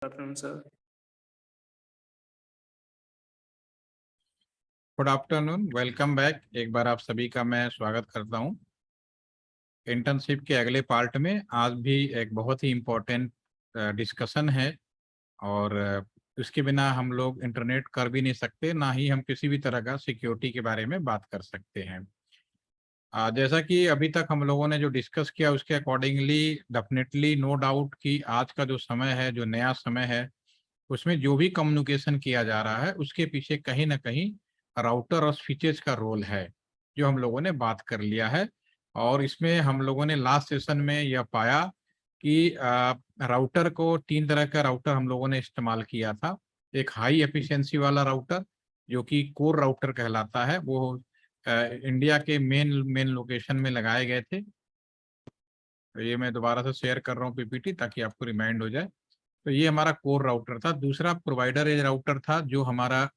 afternoon, sir. Good afternoon, welcome back. एक बार आप सभी का मैं स्वागत करता हूं इंटर्नशिप के अगले पार्ट में। आज भी एक बहुत ही इम्पोर्टेंट डिस्कशन है और उसके बिना हम लोग इंटरनेट कर भी नहीं सकते, ना ही हम किसी भी तरह का सिक्योरिटी के बारे में बात कर सकते हैं। जैसा कि अभी तक हम लोगों ने जो डिस्कस किया उसके अकॉर्डिंगली डेफिनेटली नो डाउट कि आज का जो समय है, जो नया समय है, उसमें जो भी कम्युनिकेशन किया जा रहा है उसके पीछे कहीं ना कहीं राउटर और स्विचेस का रोल है, जो हम लोगों ने बात कर लिया है। और इसमें हम लोगों ने लास्ट सेशन में यह पाया कि राउटर को, तीन तरह का राउटर हम लोगों ने इस्तेमाल किया था। एक हाई एफिशिएंसी वाला राउटर जो कि कोर राउटर कहलाता है, वो इंडिया के मेन मेन लोकेशन में लगाए गए थे। तो ये मैं दोबारा से शेयर कर रहा हूँ पीपीटी ताकि आपको रिमाइंड हो जाए। तो ये हमारा कोर राउटर था। दूसरा प्रोवाइडर एज राउटर था, जो हमारा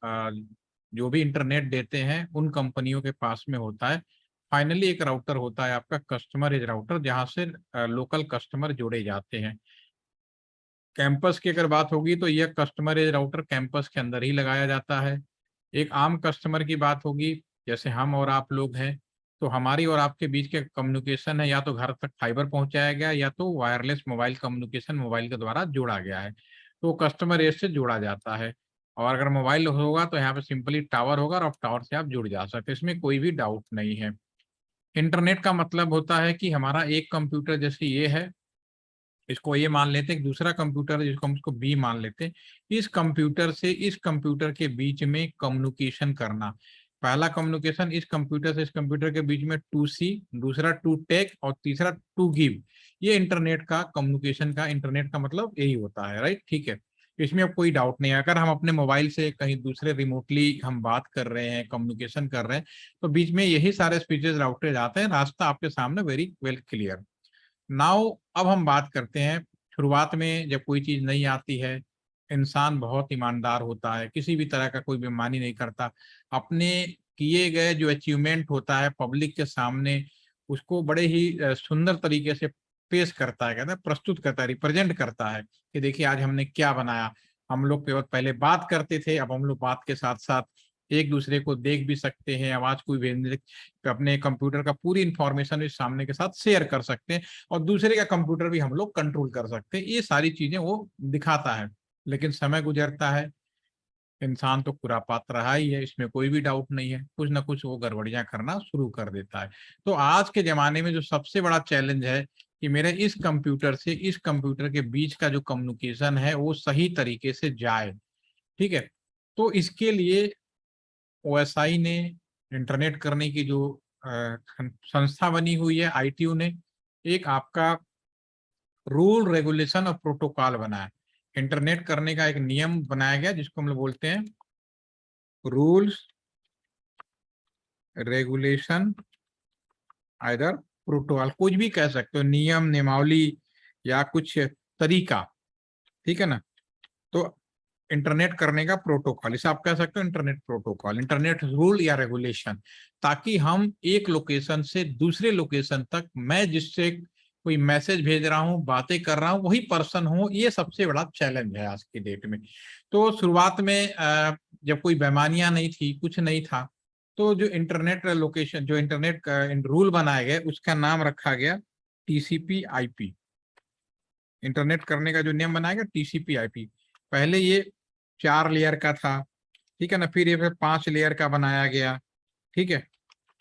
जो भी इंटरनेट देते हैं उन कंपनियों के पास में होता है। फाइनली एक राउटर होता है आपका कस्टमर एज राउटर, जहां से लोकल कस्टमर जोड़े जाते हैं। कैंपस की अगर बात होगी तो यह कस्टमर एज राउटर कैंपस के अंदर ही लगाया जाता है। एक आम कस्टमर की बात होगी, जैसे हम और आप लोग हैं, तो हमारी और आपके बीच के कम्युनिकेशन है या तो घर तक फाइबर पहुंचाया गया या तो वायरलेस मोबाइल कम्युनिकेशन मोबाइल के द्वारा जोड़ा गया है, तो कस्टमर एज से जोड़ा जाता है। और अगर मोबाइल होगा तो यहाँ पे सिंपली टावर होगा और टावर से आप जुड़ जा सकते हैं, इसमें कोई भी डाउट नहीं है। इंटरनेट का मतलब होता है कि हमारा एक कंप्यूटर जैसे ये है, इसको ये मान लेते हैं, दूसरा कंप्यूटर जिसको हम इसको बी मान लेते हैं, इस कंप्यूटर से इस कंप्यूटर के बीच में कम्युनिकेशन करना। पहला कम्युनिकेशन इस कंप्यूटर से इस कंप्यूटर के बीच में टू सी, दूसरा टू टेक और तीसरा टू गिव। ये इंटरनेट का कम्युनिकेशन का, इंटरनेट का मतलब यही होता है, राइट? ठीक है, इसमें अब कोई डाउट नहीं है। अगर हम अपने मोबाइल से कहीं दूसरे रिमोटली हम बात कर रहे हैं, कम्युनिकेशन कर रहे हैं, तो बीच में यही सारे स्विचेस राउटेज आते हैं। रास्ता आपके सामने वेरी वेल क्लियर। नाउ अब हम बात करते हैं, शुरुआत में जब कोई चीज नहीं आती है, इंसान बहुत ईमानदार होता है, किसी भी तरह का कोई बेईमानी नहीं करता। अपने किए गए जो अचीवमेंट होता है पब्लिक के सामने, उसको बड़े ही सुंदर तरीके से पेश करता है, कहते हैं प्रस्तुत करता है, रिप्रेजेंट करता है कि देखिए आज हमने क्या बनाया। हम लोग केवल पहले बात करते थे, अब हम लोग बात के साथ साथ एक दूसरे को देख भी सकते हैं, आवाज कोई भेजने, अपने कंप्यूटर का पूरी इंफॉर्मेशन इस सामने के साथ शेयर कर सकते हैं और दूसरे का कंप्यूटर भी हम लोग कंट्रोल कर सकते हैं। ये सारी चीजें वो दिखाता है। लेकिन समय गुजरता है, इंसान तो खुरापात रहा ही है, इसमें कोई भी डाउट नहीं है, कुछ ना कुछ वो गड़बड़ियां करना शुरू कर देता है। तो आज के जमाने में जो सबसे बड़ा चैलेंज है कि मेरे इस कंप्यूटर से इस कंप्यूटर के बीच का जो कम्युनिकेशन है वो सही तरीके से जाए। ठीक है, तो इसके लिए ओएसआई ने, इंटरनेट करने की जो संस्था बनी हुई है आईटीयू ने, एक आपका रूल रेगुलेशन और प्रोटोकॉल बनाया। इंटरनेट करने का एक नियम बनाया गया जिसको हम लोग बोलते हैं रूल्स रेगुलेशन, आइदर प्रोटोकॉल, कुछ भी कह सकते हो, नियम नियमावली या कुछ तरीका। ठीक है ना? तो इंटरनेट करने का प्रोटोकॉल, इसे आप कह सकते हो इंटरनेट प्रोटोकॉल, इंटरनेट रूल या रेगुलेशन, ताकि हम एक लोकेशन से दूसरे लोकेशन तक, मैं जिससे कोई मैसेज भेज रहा हूँ, बातें कर रहा हूँ, वही पर्सन हो। ये सबसे बड़ा चैलेंज है आज की डेट में। तो शुरुआत में जब कोई बेईमानियां नहीं थी, कुछ नहीं था, तो जो इंटरनेट लोकेशन, जो इंटरनेट का रूल बनाया गया उसका नाम रखा गया टीसीपी आईपी। इंटरनेट करने का जो नियम बनाया गया टीसीपी आईपी। पहले ये 4 लेयर का था, ठीक है ना, फिर ये 5 लेयर का बनाया गया। ठीक है,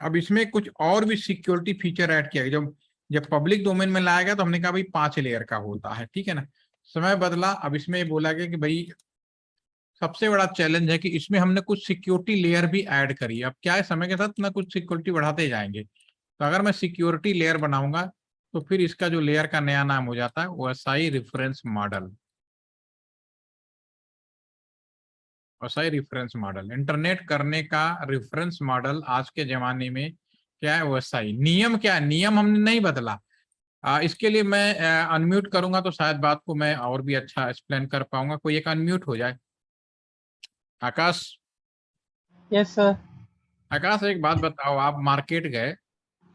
अब इसमें कुछ और भी सिक्योरिटी फीचर ऐड किया गया। जब जब पब्लिक डोमेन में लाया गया तो हमने कहा भाई 5 लेयर का होता है, ठीक है ना। समय बदला, अब इसमें बोला गया कि भाई सबसे बड़ा चैलेंज है कि इसमें हमने कुछ सिक्योरिटी लेयर भी ऐड करी है। अब क्या है, समय के साथ ना कुछ सिक्योरिटी बढ़ाते जाएंगे। तो अगर मैं सिक्योरिटी लेयर बनाऊंगा तो फिर इसका जो लेयर का नया नाम हो जाता है OSI reference model. OSI reference model, internet करने का रेफरेंस मॉडल आज के जमाने में क्या है, ओएसआई। नियम क्या है, नियम हमने नहीं बदला। इसके लिए मैं अनम्यूट करूंगा तो शायद बात को मैं और भी अच्छा एक्सप्लेन कर पाऊंगा। कोई एक अनम्यूट हो जाए। आकाश, यस सर। आकाश एक बात बताओ, आप मार्केट गए,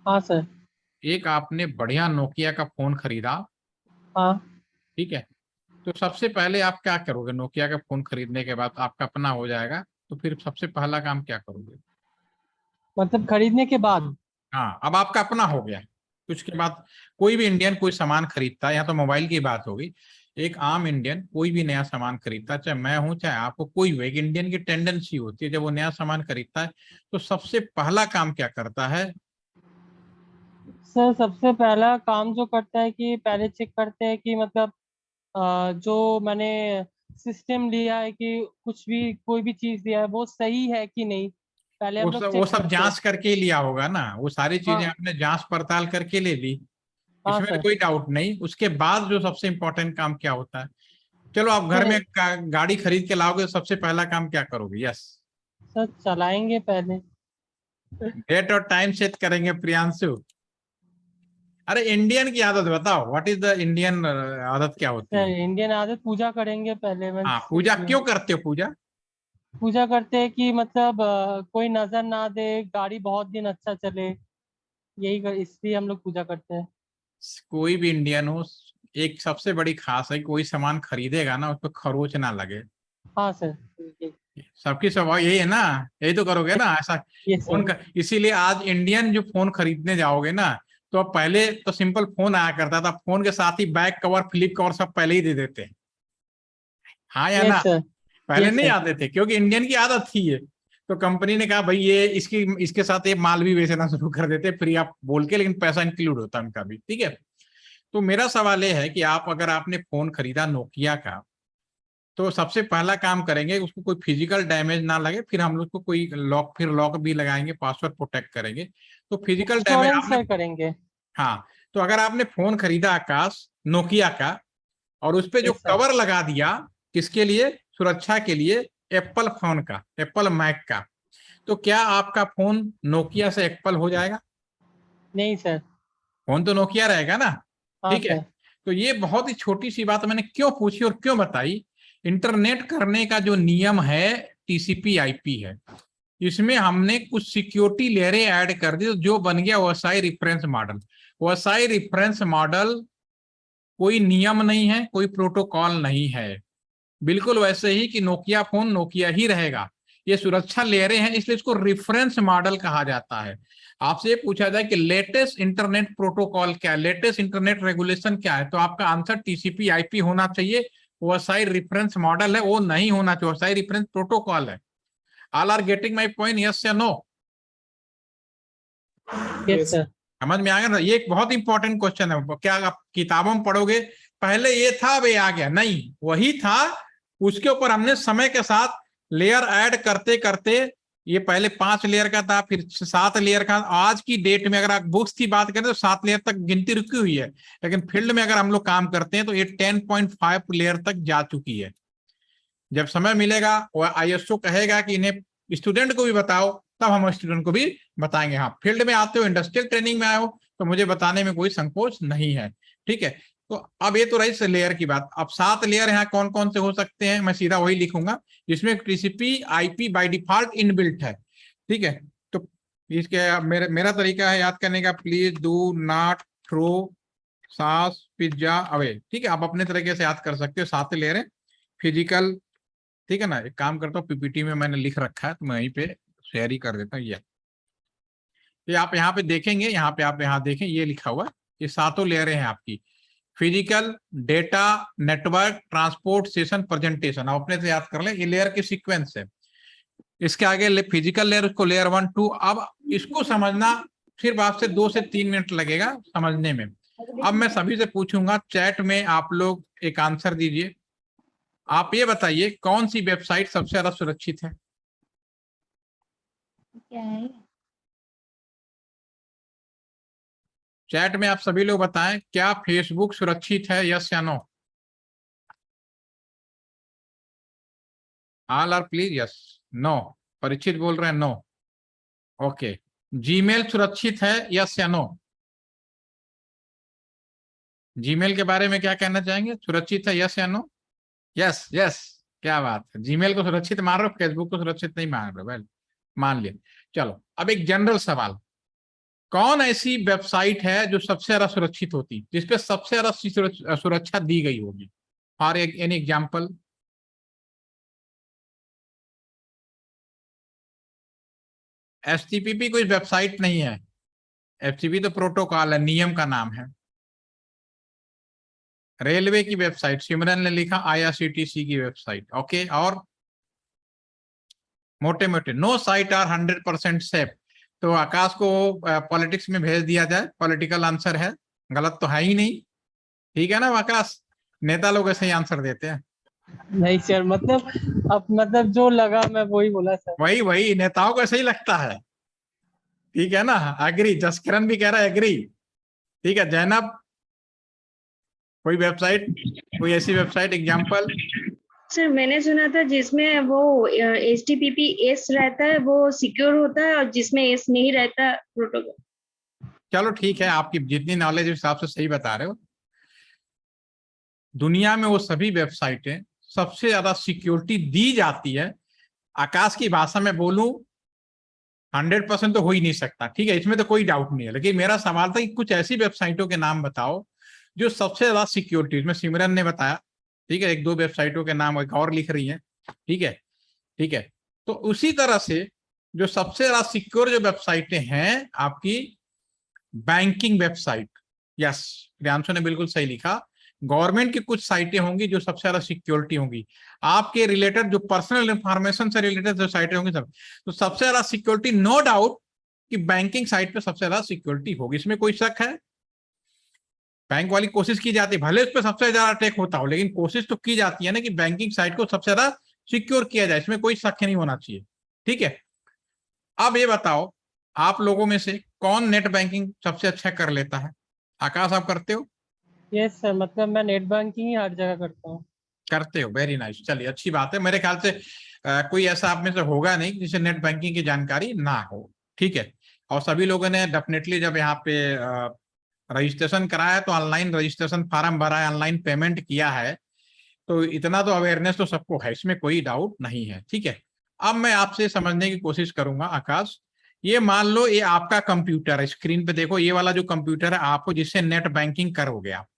हाँ सर। एक आपने बढ़िया नोकिया का फोन खरीदा, हाँ। ठीक है, तो सबसे पहले आप क्या करोगे? नोकिया का फोन खरीदने के बाद आपका अपना हो जाएगा, तो फिर सबसे पहला काम क्या करोगे? मतलब खरीदने के बाद? हाँ, अब आपका अपना हो गया, तो उसके बाद कोई भी इंडियन कोई सामान खरीदता है, यहाँ तो मोबाइल की बात होगी, एक आम इंडियन कोई भी नया सामान खरीदता है, चाहे मैं हूं चाहे आपको, कोई भी, एक इंडियन की टेंडेंसी होती है जब वो नया सामान खरीदता है तो सबसे पहला काम क्या करता है? सर सबसे पहला काम जो करता है कि पहले चेक करते हैं कि मतलब जो मैंने सिस्टम लिया है कि कुछ भी कोई भी चीज लिया है वो सही है कि नहीं, पहले हम लोग वो चेक सब करते हैं। जांच करके ही लिया होगा ना, वो सारी चीजें हाँ। आपने जांच पड़ताल करके ले ली, हाँ इसमें तो सर। कोई डाउट नहीं। उसके बाद जो सबसे इंपॉर्टेंट काम क्या होता है? चलो आप घर में सर गाड़ी खरीद के लाओगे तो सबसे पहला काम क्या करोगे? यस, सर चलाएंगे पहले। डेट और टाइम सेट करेंगे प्रियांशु। अरे इंडियन की आदत बताओ, व्हाट इज द इंडियन आदत क्या होती सर है? इंडियन आदत पूजा करेंगे पहले, हाँ, बस पूजा इसलिए क्यों करते हो? पूजा पूजा करते हैं कि मतलब कोई नजर ना दे, गाड़ी बहुत दिन अच्छा चले, इसलिए हम लोग पूजा करते हैं। कोई भी इंडियन हो, एक सबसे बड़ी खास है, कोई सामान खरीदेगा ना उस पर खरोच ना लगे। हाँ सर। ये सबकी स्वभाव यही है ना, यही तो करोगे ना ऐसा। ये फोन सर। का इसीलिए आज इंडियन जो फोन खरीदने जाओगे ना, तो अब पहले तो सिंपल फोन आया करता था, फोन के साथ ही बैक कवर फ्लिप कवर सब पहले ही दे देते हैं, हाँ या ये ना? सर। पहले ये नहीं सर। आते थे क्योंकि इंडियन की आदत थी ये। तो कंपनी ने कहा भाई ये इसकी इसके साथ ये माल भी बेचना शुरू कर देते फ्री आप बोल के, लेकिन पैसा इंक्लूड होता है उनका भी, ठीक है। तो मेरा सवाल ये है कि आप अगर आपने फोन खरीदा नोकिया का, तो सबसे पहला काम करेंगे उसको कोई फिजिकल डैमेज ना लगे, फिर हम लोग को कोई लॉक भी लगाएंगे, पासवर्ड प्रोटेक्ट करेंगे। तो फिजिकल डैमेज इंश्योरेंस आपने, सर करेंगे। हाँ, तो अगर आपने फोन खरीदा आकाश नोकिया का और उस पे जो यस सर। कवर लगा दिया, किसके लिए? सुरक्षा के लिए, एप्पल फोन का, एप्पल मैक का, तो क्या आपका फोन नोकिया से एप्पल हो जाएगा? नहीं सर। फोन तो नोकिया रहेगा ना, हाँ ठीक है। सर। तो ये बहुत ही छोटी सी बात मैंने क्यों पूछी और क्यों बताई? इंटरनेट करने का जो नियम है टीसीपी आईपी है, इसमें हमने कुछ सिक्योरिटी लेयरें ऐड कर दी, जो बन गया OSI reference model. OSI reference model कोई नियम नहीं है, कोई प्रोटोकॉल नहीं है, बिल्कुल वैसे ही कि नोकिया फोन नोकिया ही रहेगा। ये सुरक्षा लेयरें हैं, इसलिए इसको रेफरेंस मॉडल कहा जाता है। आपसे ये पूछा जाए कि लेटेस्ट इंटरनेट प्रोटोकॉल क्या है, लेटेस्ट इंटरनेट रेगुलेशन क्या है, तो आपका आंसर टीसीपी आईपी होना चाहिए। ओएसआई रेफरेंस मॉडल है वो नहीं होना चाहिए, ओएसआई रेफरेंस प्रोटोकॉल है। All are getting my point, yes या नो? Yes sir. समझ में आ गया ना? ये एक बहुत इंपॉर्टेंट क्वेश्चन है, क्या आप किताबों में पढ़ोगे पहले ये था अब ये आ गया? नहीं, वही था, उसके ऊपर हमने समय के साथ लेयर ऐड करते करते, ये पहले 5 लेयर का था, फिर 7 लेयर का। आज की डेट में अगर आप बुक्स की बात करें तो 7 लेयर तक गिनती रुकी हुई है, लेकिन फील्ड में अगर हम लोग काम करते हैं तो ये 10.5 लेयर तक जा चुकी है। जब समय मिलेगा और आईएसओ कहेगा कि इन्हें स्टूडेंट को भी बताओ, तब हम स्टूडेंट को भी बताएंगे। हाँ, फील्ड में आते हो, इंडस्ट्रियल ट्रेनिंग में आए हो, तो मुझे बताने में कोई संकोच नहीं है, ठीक है। तो अब ये तो रही लेयर की बात। अब 7 लेयर यहाँ कौन कौन से हो सकते हैं, मैं सीधा वही लिखूंगा जिसमें TCP IP by default inbuilt है, ठीक है। तो इसके मेरा तरीका है याद करने का, प्लीज डू नॉट थ्रो सास पिज्जा अवे, ठीक है। आप अपने तरीके से याद कर सकते हो, 7 लेयर है फिजिकल, ठीक है ना। एक काम करता हूँ, पीपीटी में मैंने लिख रखा है तो मैं यहीं पे शेयर ही कर देता हूँ। ये आप यहाँ पे देखेंगे, यहाँ पे आप यहाँ देखें, ये लिखा हुआ, ये 7 लेयरें हैं आपकी। Physical, data, network, transport, session, presentation, आप अपने से याद कर लें, ये लेयर की सीक्वेंस है। इसके आगे फिजिकल लेयर, उसको लेयर 1 2, अब इसको समझना सिर्फ आपसे 2 से 3 मिनट लगेगा समझने में। अब मैं सभी से पूछूंगा, चैट में आप लोग एक आंसर दीजिए। आप ये बताइए कौन सी वेबसाइट सबसे ज्यादा सुरक्षित है? क्या है? चैट में आप सभी लोग बताएं, क्या फेसबुक सुरक्षित है, यस या no? All are please yes, no. Parikshit बोल रहे हैं नो, ओके। जीमेल सुरक्षित है, यस या नो? जीमेल के बारे में क्या कहना चाहेंगे, सुरक्षित है, यस या नो? यस यस, क्या बात है, जीमेल को सुरक्षित मान रहे हो, फेसबुक को सुरक्षित नहीं मान रहे हो? वेल, मान लिया। चलो अब एक जनरल सवाल, कौन ऐसी वेबसाइट है जो सबसे ज्यादा सुरक्षित होती, जिसपे सबसे ज्यादा सुरक्षा दी गई होगी? For any example? एचटीटीपी कोई वेबसाइट नहीं है, एचटीटीपी तो प्रोटोकॉल है, नियम का नाम है। रेलवे की वेबसाइट, सिमरन ने लिखा आईआरसीटीसी की वेबसाइट, ओके। और मोटे मोटे नो साइट आर 100% सेफ। तो आकाश को पॉलिटिक्स में भेज दिया जाए, पॉलिटिकल आंसर है, गलत तो है ही नहीं, ठीक है ना आकाश? नेता लोग ऐसे ही आंसर देते हैं। नहीं सर, मतलब अब मतलब जो लगा मैं वही बोला सर। वही वही नेताओं को ऐसे ही लगता है, ठीक है ना? एग्री, जसकिरण भी कह रहा है एग्री, ठीक है। जैनब, कोई वेबसाइट, कोई ऐसी वेबसाइट एग्जांपल? सर मैंने सुना था जिसमें वो HTTPS रहता है वो सिक्योर होता है और जिसमें एस नहीं रहता प्रोटोकॉल। चलो ठीक है, आपकी जितनी नॉलेज उस हिसाब से सही बता रहे हो। दुनिया में वो सभी वेबसाइटें सबसे ज्यादा सिक्योरिटी दी जाती है, आकाश की भाषा में बोलूं 100% तो हो ही नहीं सकता, ठीक है, इसमें तो कोई डाउट नहीं है। लेकिन मेरा सवाल था कि कुछ ऐसी वेबसाइटों के नाम बताओ जो सबसे ज्यादा सिक्योरिटी, इसमें सिमरन ने बताया, ठीक है, एक दो वेबसाइटों के नाम एक और लिख रही है, ठीक है, ठीक है। तो उसी तरह से जो सबसे ज्यादा सिक्योर जो वेबसाइटें हैं आपकी बैंकिंग वेबसाइट, यस, प्रियांशु ने बिल्कुल सही लिखा। गवर्नमेंट की कुछ साइटें होंगी जो सबसे ज्यादा सिक्योरिटी होंगी, आपके रिलेटेड जो पर्सनल इंफॉर्मेशन से रिलेटेड जो साइटें होंगी सब, तो सबसे ज्यादा सिक्योरिटी नो डाउट कि बैंकिंग साइट पे सबसे ज्यादा सिक्योरिटी होगी, इसमें कोई शक है? बैंक वाली कोशिश की जाती है, भले उस पर सबसे ज्यादा अटैक होता हो, लेकिन कोशिश तो की जाती है ना कि बैंकिंग साइट को सबसे ज्यादा सिक्योर किया जाए, इसमें कोई शक नहीं होना चाहिए, ठीक है। अब ये बताओ, आप लोगों में से कौन नेट बैंकिंग सबसे अच्छा कर लेता है? आकाश, आप करते हो? यस सर, मतलब मैं नेट बैंकिंग ही हर जगह करता हूँ। करते हो, वेरी नाइस, चलिए अच्छी बात है। मेरे ख्याल से कोई ऐसा आप में से होगा नहीं जिसे नेट बैंकिंग की जानकारी ना हो, ठीक है। और सभी लोगों ने डेफिनेटली जब यहाँ पे रजिस्ट्रेशन कराया तो ऑनलाइन रजिस्ट्रेशन फॉर्म भरा है, ऑनलाइन पेमेंट किया है, तो इतना तो अवेयरनेस तो सबको है, इसमें कोई डाउट नहीं है, ठीक है। अब मैं आपसे समझने की कोशिश करूंगा आकाश, ये मान लो ये आपका कंप्यूटर है, स्क्रीन पे देखो, ये वाला जो कंप्यूटर है आपको जिससे नेट बैंकिंग करोगे आप,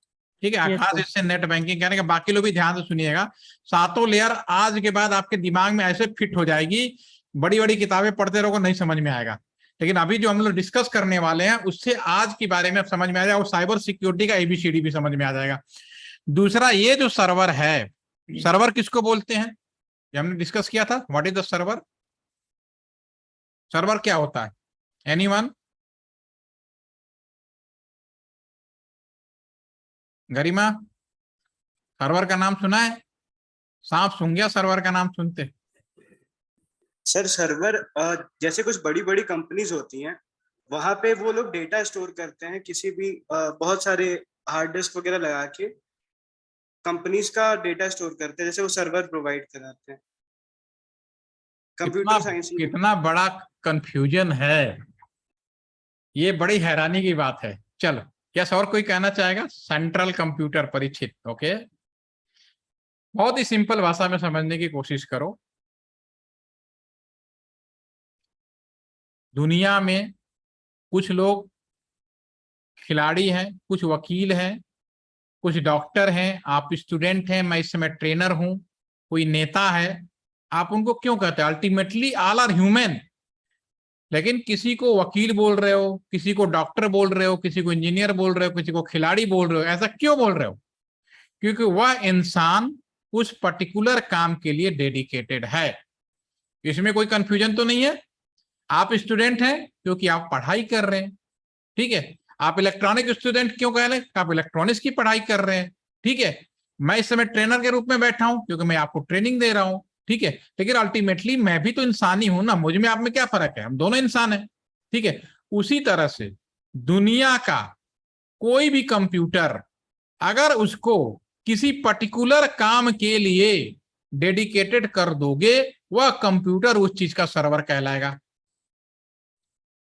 ठीक है। Yes, आकाश sir. इससे नेट बैंकिंग करने के, बाकी लोग भी ध्यान से सुनिएगा, सातों लेयर आज के बाद आपके दिमाग में ऐसे फिट हो जाएगी, बड़ी बड़ी किताबें पढ़ते रहोगे नहीं समझ में आएगा, लेकिन अभी जो हम लोग डिस्कस करने वाले हैं उससे आज के बारे में समझ में आ जाएगा, और साइबर सिक्योरिटी का ABCD भी समझ में आ जाएगा। दूसरा, ये जो सर्वर है, सर्वर किसको बोलते हैं? ये हमने डिस्कस किया था, what is the server? Server क्या होता है? एनीवन? गरिमा, सर्वर का नाम सुना है? सांप सूंघ गया सर्वर का नाम सुनते। सर सर्वर जैसे कुछ बड़ी बड़ी कंपनीज होती हैं वहां पे वो लोग डेटा स्टोर करते हैं, किसी भी बहुत सारे हार्ड डिस्क वगैरह लगा के कंपनीज का डेटा स्टोर करते हैं, जैसे वो सर्वर प्रोवाइड कराते हैं। कंप्यूटर साइंस में कितना बड़ा कंफ्यूजन है, ये बड़ी हैरानी की बात है। चलो, क्या और कोई कहना चाहेगा? सेंट्रल कंप्यूटर परिचित, ओके, बहुत ही सिंपल भाषा में समझने की कोशिश करो। दुनिया में कुछ लोग खिलाड़ी हैं, कुछ वकील हैं, कुछ डॉक्टर हैं, आप स्टूडेंट हैं, मैं इस समय ट्रेनर हूं, कोई नेता है, आप उनको क्यों कहते हैं? Ultimately all are human. लेकिन किसी को वकील बोल रहे हो, किसी को डॉक्टर बोल रहे हो, किसी को इंजीनियर बोल रहे हो, किसी को खिलाड़ी बोल रहे हो, ऐसा क्यों बोल रहे हो? क्योंकि वह इंसान उस पर्टिकुलर काम के लिए डेडिकेटेड है, इसमें कोई कंफ्यूजन तो नहीं है। आप स्टूडेंट हैं क्योंकि आप पढ़ाई कर रहे हैं, ठीक है। आप इलेक्ट्रॉनिक स्टूडेंट क्यों कह रहे हैं? आप इलेक्ट्रॉनिक्स की पढ़ाई कर रहे हैं, ठीक है। मैं इस समय ट्रेनर के रूप में बैठा हूं क्योंकि मैं आपको ट्रेनिंग दे रहा हूं, ठीक है। लेकिन अल्टीमेटली मैं भी तो इंसान ही हूं ना, मुझ में आप में क्या फर्क है? हम दोनों इंसान हैं, ठीक है। उसी तरह से दुनिया का कोई भी कंप्यूटर अगर उसको किसी पर्टिकुलर काम के लिए डेडिकेटेड कर दोगे, वह कंप्यूटर उस चीज का सर्वर कहलाएगा।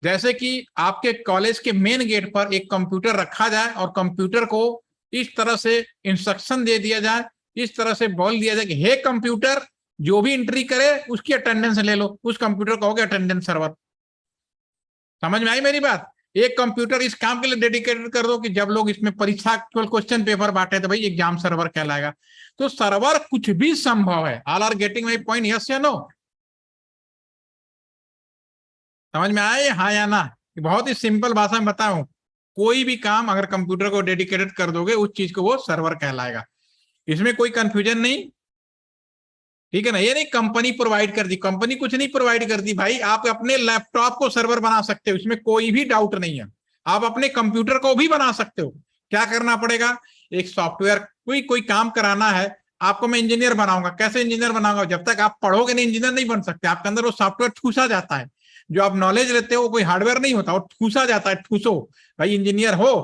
जैसे कि आपके कॉलेज के मेन गेट पर एक कंप्यूटर रखा जाए और कंप्यूटर को इस तरह से इंस्ट्रक्शन दे दिया जाए, इस तरह से बोल दिया जाए कि हे कंप्यूटर, जो भी एंट्री करे उसकी अटेंडेंस ले लो, उस कंप्यूटर को कहोगे अटेंडेंस सर्वर। समझ में आई मेरी बात? एक कंप्यूटर इस काम के लिए डेडिकेटेड कर दो कि जब लोग इसमें परीक्षा क्वेश्चन पेपर बांटे तो भाई एग्जाम सर्वर कहलाएगा। तो सर्वर कुछ भी संभव है। All are getting my point, yes या नो? समझ में आया हाँ या ना? बहुत ही सिंपल भाषा में बताऊं, कोई भी काम अगर कंप्यूटर को डेडिकेटेड कर दोगे उस चीज को वो सर्वर कहलाएगा। इसमें कोई कंफ्यूजन नहीं, ठीक है ना? ये नहीं कंपनी प्रोवाइड कर दी, कंपनी कुछ नहीं प्रोवाइड करती भाई। आप अपने लैपटॉप को सर्वर बना सकते हो, इसमें कोई भी डाउट नहीं है। आप अपने कंप्यूटर को भी बना सकते हो। क्या करना पड़ेगा? एक सॉफ्टवेयर, कोई काम कराना है आपको, मैं इंजीनियर बनाऊंगा। कैसे इंजीनियर बनाऊंगा? जब तक आप पढ़ोगे नहीं इंजीनियर नहीं बन सकते। आपके अंदर वो सॉफ्टवेयर ठूसा जाता है। जो आप नॉलेज लेते हो वो कोई हार्डवेयर नहीं होता, वो ठूसा जाता है। ठूसो भाई, इंजीनियर हो,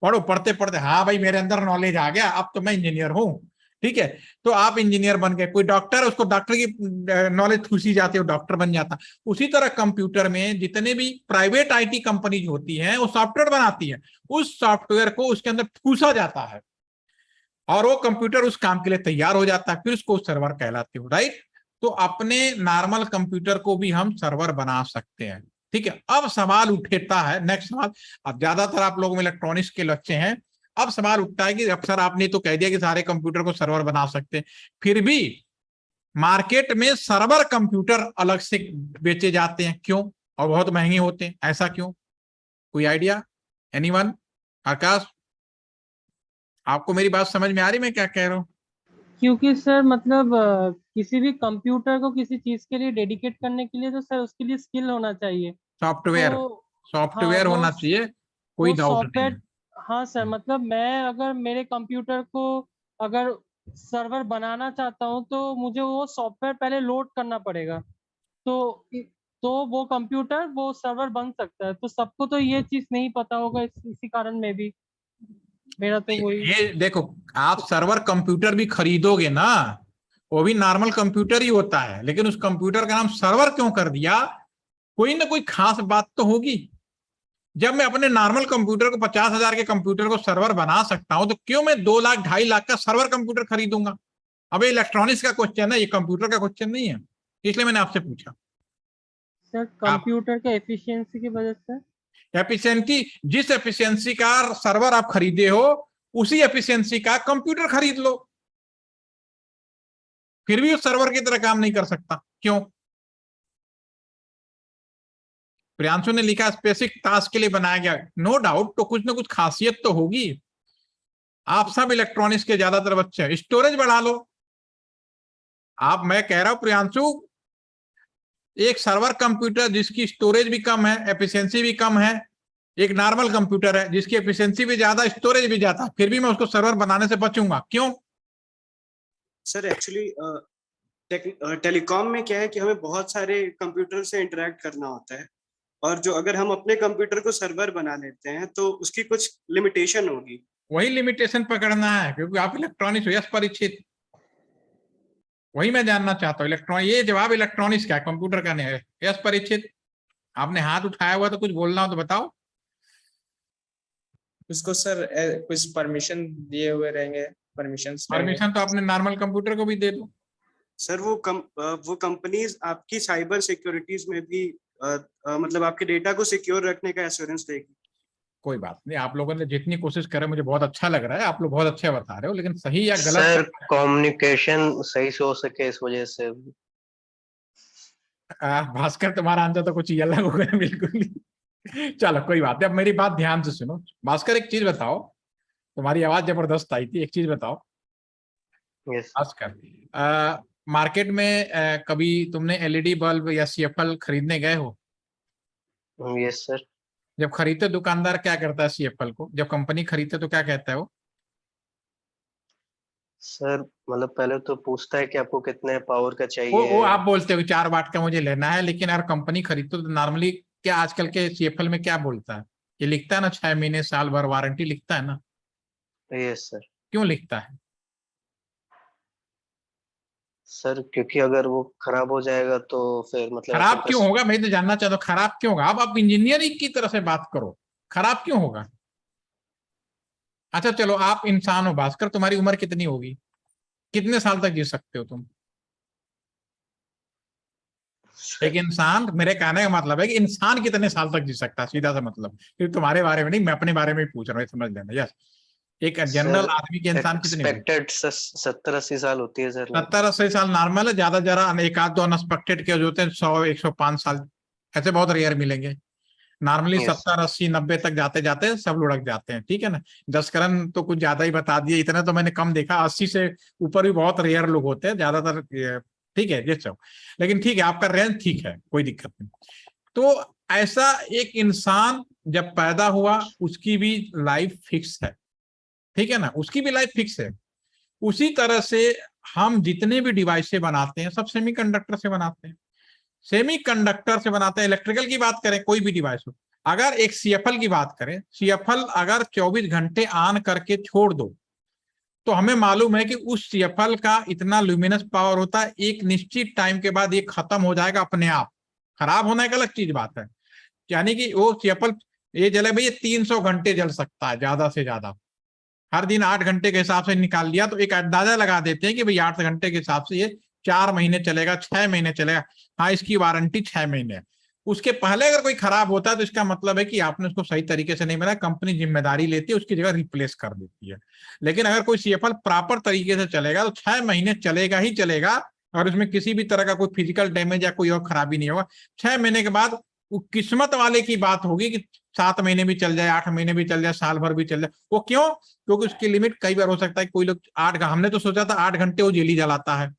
पढ़ो, पढ़ते पढ़ते हाँ भाई मेरे अंदर नॉलेज आ गया, अब तो मैं इंजीनियर हूँ, ठीक है? तो आप इंजीनियर बन गए। कोई डॉक्टर, उसको डॉक्टर की नॉलेज ठूसी जाती है, वो डॉक्टर बन जाता। उसी तरह कंप्यूटर में जितने भी प्राइवेट आईटी कंपनी होती हैं वो सॉफ्टवेयर बनाती है, उस सॉफ्टवेयर को उसके अंदर ठूसा जाता है और वो कंप्यूटर उस काम के लिए तैयार हो जाता है, फिर उसको सर्वर कहलाते हो, राइट? तो अपने नॉर्मल कंप्यूटर को भी हम सर्वर बना सकते हैं, ठीक है? अब सवाल उठता है, नेक्स्ट सवाल। अब ज्यादातर आप लोगों में इलेक्ट्रॉनिक्स के बच्चे हैं, अब सवाल उठता है कि अब सर आपने तो कह दिया कि सारे कंप्यूटर को सर्वर बना सकते हैं, फिर भी मार्केट में सर्वर कंप्यूटर अलग से बेचे जाते हैं, क्यों? और बहुत महंगे होते हैं, ऐसा क्यों? कोई आइडिया? एनीवन? आकाश, आपको मेरी बात समझ में आ रही मैं क्या कह रहा हूँ? क्योंकि सर मतलब किसी भी कंप्यूटर को किसी चीज के लिए डेडिकेट करने के लिए तो सर उसके लिए स्किल होना चाहिए। सॉफ्टवेयर, तो हाँ सॉफ्टवेयर होना चाहिए, कोई वो डाउट नहीं है। सॉफ्टवेयर, हाँ सर, मतलब मैं अगर मेरे कंप्यूटर को अगर सर्वर बनाना चाहता हूँ तो मुझे वो सॉफ्टवेयर पहले लोड करना पड़ेगा, तो तो वो कंप्यूटर वो सर्वर बन सकता है। तो सबको तो ये चीज नहीं पता होगा, इसी कारण में भी मेरा तो वही। ये देखो, आप सर्वर कंप्यूटर भी खरीदोगे ना, वो भी नॉर्मल कंप्यूटर ही होता है, लेकिन उस कंप्यूटर का नाम सर्वर क्यों कर दिया? कोई ना कोई खास बात तो होगी। जब मैं अपने नॉर्मल कंप्यूटर को 50,000 के कंप्यूटर को सर्वर बना सकता हूं, तो क्यों मैं 2 लाख 2.5 लाख का सर्वर कंप्यूटर खरीदूंगा? अब इलेक्ट्रॉनिक्स का क्वेश्चन है, ये कंप्यूटर का क्वेश्चन नहीं है, इसलिए मैंने आपसे पूछा। सर आप कंप्यूटर के एफिशिएंसी की वजह से। एफिशिएंसी, जिस एफिशिएंसी का सर्वर आप खरीदे हो उसी एफिशिएंसी का कंप्यूटर खरीद लो, फिर भी उस सर्वर की तरह काम नहीं कर सकता, क्यों? प्रियांशु ने लिखा स्पेसिफिक टास्क के लिए बनाया गया, नो डाउट, तो कुछ ना कुछ खासियत तो होगी। आप सब इलेक्ट्रॉनिक्स के ज्यादातर बच्चे, स्टोरेज बढ़ा लो। आप, मैं कह रहा हूं प्रियांशु, एक सर्वर कंप्यूटर जिसकी स्टोरेज भी कम है, एफिशिएंसी भी कम है, एक नॉर्मल कंप्यूटर है जिसकी एफिशिएंसी भी ज्यादा, स्टोरेज भी ज्यादा, फिर भी मैं उसको सर्वर बनाने से बचूंगा, क्यों? सर एक्चुअली टेलीकॉम में क्या है कि हमें बहुत सारे कंप्यूटर से इंटरेक्ट करना होता है, और जो अगर हम अपने कंप्यूटर को सर्वर बना लेते हैं तो उसकी कुछ लिमिटेशन होगी। वही लिमिटेशन पकड़ना है, क्योंकि आप इलेक्ट्रॉनिक्स हो, यस परीक्षित, वही मैं जानना चाहता हूँ। इलेक्ट्रॉनिक, ये जवाब इलेक्ट्रॉनिक्स का है, कंप्यूटर का नहीं है। यस परीक्षित, आपने हाथ उठाया हुआ तो कुछ बोलना हो तो बताओ। उसको सर कुछ परमिशन दिए हुए रहेंगे, परमिशंस रहेंगे। परमिशन तो आपने नॉर्मल कंप्यूटर को भी दे दो। सर वो कंपनीज आपकी साइबर सिक्योरिटीज में भी मतलब आपके डेटा को सिक्योर रखने का एश्योरेंस देगी। कोई बात नहीं, आप लोगों ने जितनी कोशिश करे मुझे बहुत अच्छा लग रहा है, आप लोग बहुत अच्छे बता रहे हो, लेकिन सही या गलत सर कम्युनिकेशन सही से हो सके इस वजह से। भास्कर तुम्हारा आंसर तो कुछ ही अलग हो गया बिल्कुल ही। चलो कोई बात नहीं, अब मेरी बात ध्यान से सुनो। भास्कर एक चीज बताओ, तुम्हारी आवाज जबरदस्त आई थी, एक चीज बताओ यस भास्कर, मार्केट में कभी तुमने एलईडी बल्ब या सीएफएल खरीदने गए हो? Yes sir. जब खरीदते दुकानदार क्या करता है सीएफएल को? जब कंपनी खरीदते तो क्या कहता है वो? सर मतलब पहले तो पूछता है कि आपको कितने पावर का वो चाहिए। आप बोलते हो 4 वाट का मुझे लेना है, लेकिन अगर कंपनी खरीदते तो नॉर्मली क्या आजकल के सीएफएल में क्या बोलता है? ये लिखता है ना 6 महीने साल भर वारंटी, लिखता है ना? Yes sir. क्यों लिखता है? सर क्योंकि अगर वो खराब हो जाएगा तो फिर मतलब ऐसे खराब क्यों होगा, मैं तो जानना चाहता हूँ खराब क्यों होगा। अब आप इंजीनियरिंग की तरह से बात करो, खराब क्यों होगा? अच्छा चलो, आप इंसान हो भास्कर, तुम्हारी उम्र कितनी होगी? कितने साल तक जी सकते हो तुम? एक इंसान, मेरे कहने का मतलब है कि इंसान कितने साल तक जी सकता है, सीधा सा मतलब, क्योंकि तुम्हारे बारे में नहीं, मैं अपने बारे में ही पूछ रहा हूँ, समझ लेना। यस, एक जनरल सर आदमी के इंसान कितने होते हैं? एक्सपेक्टेड 70-80 साल होती है सर। 70-80 साल नॉर्मल है, ज्यादा जरा एक आध दो अनएक्सपेक्टेड के जो होते हैं 100-105 साल, ऐसे बहुत रेयर मिलेंगे। नॉर्मली यस 70-80-90 तक जाते जाते सब लुढ़क जाते हैं, ठीक है ना। जसकरण तो कुछ ज्यादा ही बता दिए, इतने तो मैंने कम देखा, 80 से ऊपर भी बहुत रेयर लोग होते हैं, ज्यादातर ठीक है, ये सब। लेकिन ठीक है, आपका रेंज ठीक है, कोई दिक्कत नहीं। तो ऐसा एक इंसान जब पैदा हुआ, उसकी भी लाइफ फिक्स है, ठीक है ना, उसकी भी लाइफ फिक्स है। उसी तरह से हम जितने भी डिवाइसें बनाते हैं सब सेमीकंडक्टर से बनाते हैं, सेमीकंडक्टर से बनाते हैं। इलेक्ट्रिकल की बात करें, कोई भी डिवाइस हो, अगर एक सीएफएल की बात करें, सीएफएल अगर 24 घंटे ऑन करके छोड़ दो, तो हमें मालूम है कि उस सीएफएल का इतना ल्यूमिनस पावर होता है, एक निश्चित टाइम के बाद ये खत्म हो जाएगा अपने आप। खराब होना एक अलग चीज बात है, यानी कि वो सीएफएल ये जले भाई, ये 300 घंटे जल सकता है ज्यादा से ज्यादा। हर दिन 8 घंटे के हिसाब से निकाल लिया तो एक अंदाजा लगा देते हैं कि भाई 8 घंटे के हिसाब से ये 4 महीने चलेगा, 6 महीने चलेगा। हाँ, इसकी वारंटी 6 महीने है। उसके पहले अगर कोई खराब होता है तो इसका मतलब है कि आपने उसको सही तरीके से नहीं बनाया, कंपनी जिम्मेदारी लेती है, उसकी जगह रिप्लेस कर देती है। लेकिन अगर कोई सीएफएल प्रॉपर तरीके से चलेगा तो 6 महीने चलेगा ही चलेगा, और उसमें किसी भी तरह का कोई फिजिकल डैमेज या कोई और खराबी नहीं होगा। 6 महीने के बाद वो किस्मत वाले की बात होगी कि 7 महीने भी चल जाए, 8 महीने भी चल जाए, साल भर भी चल जाए। वो क्यों? क्योंकि उसकी लिमिट कई बार हो सकता है कोई लोग 8, हमने तो सोचा था 8 घंटे वो डेली जलाता है,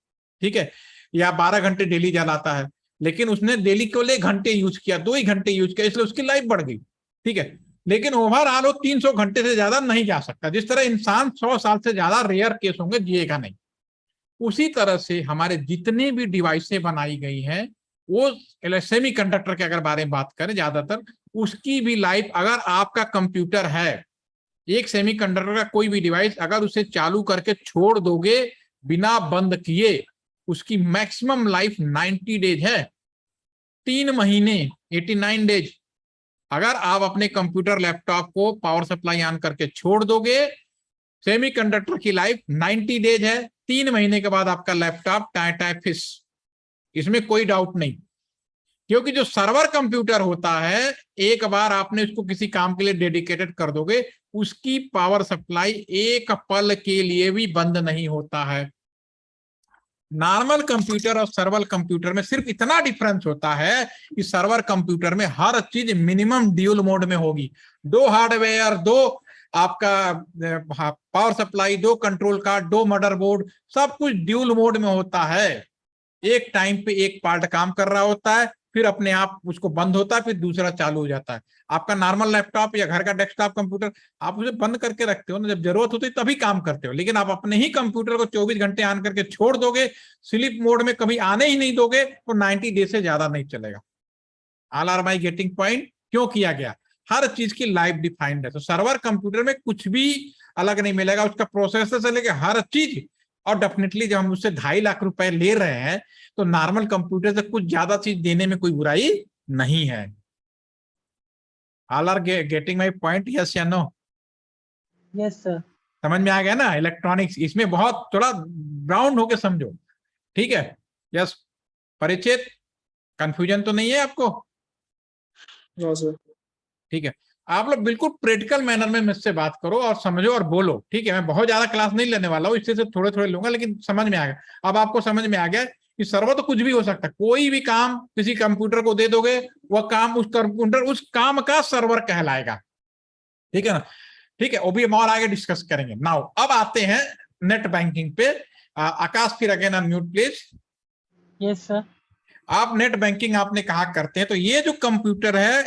ठीक है, या 12 घंटे डेली जलाता है, लेकिन उसने डेली केवल 1 घंटे यूज किया, 2 ही घंटे यूज किया, इसलिए उसकी लाइफ बढ़ गई, ठीक है। लेकिन ओवरऑल वो 300 घंटे से ज्यादा नहीं जा सकता। जिस तरह इंसान 100 साल से ज्यादा रेयर केस होंगे जिएगा नहीं, उसी तरह से हमारे जितने भी डिवाइसें बनाई गई हैं, वो सेमी कंडक्टर के अगर बारे में बात करें ज्यादातर, उसकी भी लाइफ, अगर आपका कंप्यूटर है, एक सेमीकंडक्टर का कोई भी डिवाइस अगर उसे चालू करके छोड़ दोगे बिना बंद किए, उसकी मैक्सिमम लाइफ 90 डेज है, 3 महीने, 89 डेज। अगर आप अपने कंप्यूटर लैपटॉप को पावर सप्लाई ऑन करके छोड़ दोगे, सेमीकंडक्टर की लाइफ 90 डेज है, 3 महीने के बाद आपका लैपटॉप टाटा फिश, इसमें कोई डाउट नहीं। क्योंकि जो सर्वर कंप्यूटर होता है, एक बार आपने उसको किसी काम के लिए डेडिकेटेड कर दोगे, उसकी पावर सप्लाई एक पल के लिए भी बंद नहीं होता है। नॉर्मल कंप्यूटर और सर्वर कंप्यूटर में सिर्फ इतना डिफरेंस होता है कि सर्वर कंप्यूटर में हर चीज मिनिमम ड्यूल मोड में होगी, 2 हार्डवेयर, 2 आपका power supply, 2 control card, 2 motherboard, सब कुछ ड्यूल मोड में होता है। एक टाइम पे एक पार्ट काम कर रहा होता है, फिर अपने आप उसको बंद होता है, फिर दूसरा चालू हो जाता है। आपका नॉर्मल लैपटॉप या घर का डेस्कटॉप कंप्यूटर, आप उसे बंद करके रखते हो ना, जब जरूरत होती है तभी काम करते हो। लेकिन आप अपने ही कंप्यूटर को 24 घंटे ऑन करके छोड़ दोगे, स्लीप मोड में कभी आने ही नहीं दोगे, तो 90 डेज से ज्यादा नहीं चलेगा। All are my getting point? क्यों किया गया? हर चीज की लाइफ डिफाइंड है। तो सर्वर कंप्यूटर में कुछ भी अलग नहीं मिलेगा, उसका प्रोसेसर से लेकर हर चीज। और डेफिनेटली जब हम उससे 2.5 लाख रुपए ले रहे हैं, तो नॉर्मल कंप्यूटर से कुछ ज्यादा चीज देने में कोई बुराई नहीं है। All are getting my point? Yes या नो? Yes sir. समझ में आ गया ना? इलेक्ट्रॉनिक्स इसमें बहुत थोड़ा ब्राउन होके समझो, ठीक है। यस, परिचित, कंफ्यूजन तो नहीं है आपको? No sir. ठीक है, आप लोग बिल्कुल प्रैक्टिकल मैनर में मुझसे बात करो और समझो और बोलो, ठीक है। मैं बहुत ज्यादा क्लास नहीं लेने वाला हूँ, इससे से थोड़े थोड़े लूंगा, लेकिन समझ में आ गया। अब आपको समझ में आ गया कि सर्वर तो कुछ भी हो सकता है, कोई भी काम किसी कंप्यूटर को दे दोगे, वह काम उस कंप्यूटर उस काम का सर्वर कहलाएगा, ठीक है ना। ठीक है, वो भी हम और आगे डिस्कस करेंगे। नाउ अब आते हैं नेट बैंकिंग पे। आकाश, फिर again unmute please. Yes sir. आप नेट बैंकिंग आपने कहा करते हैं, तो ये जो कंप्यूटर है,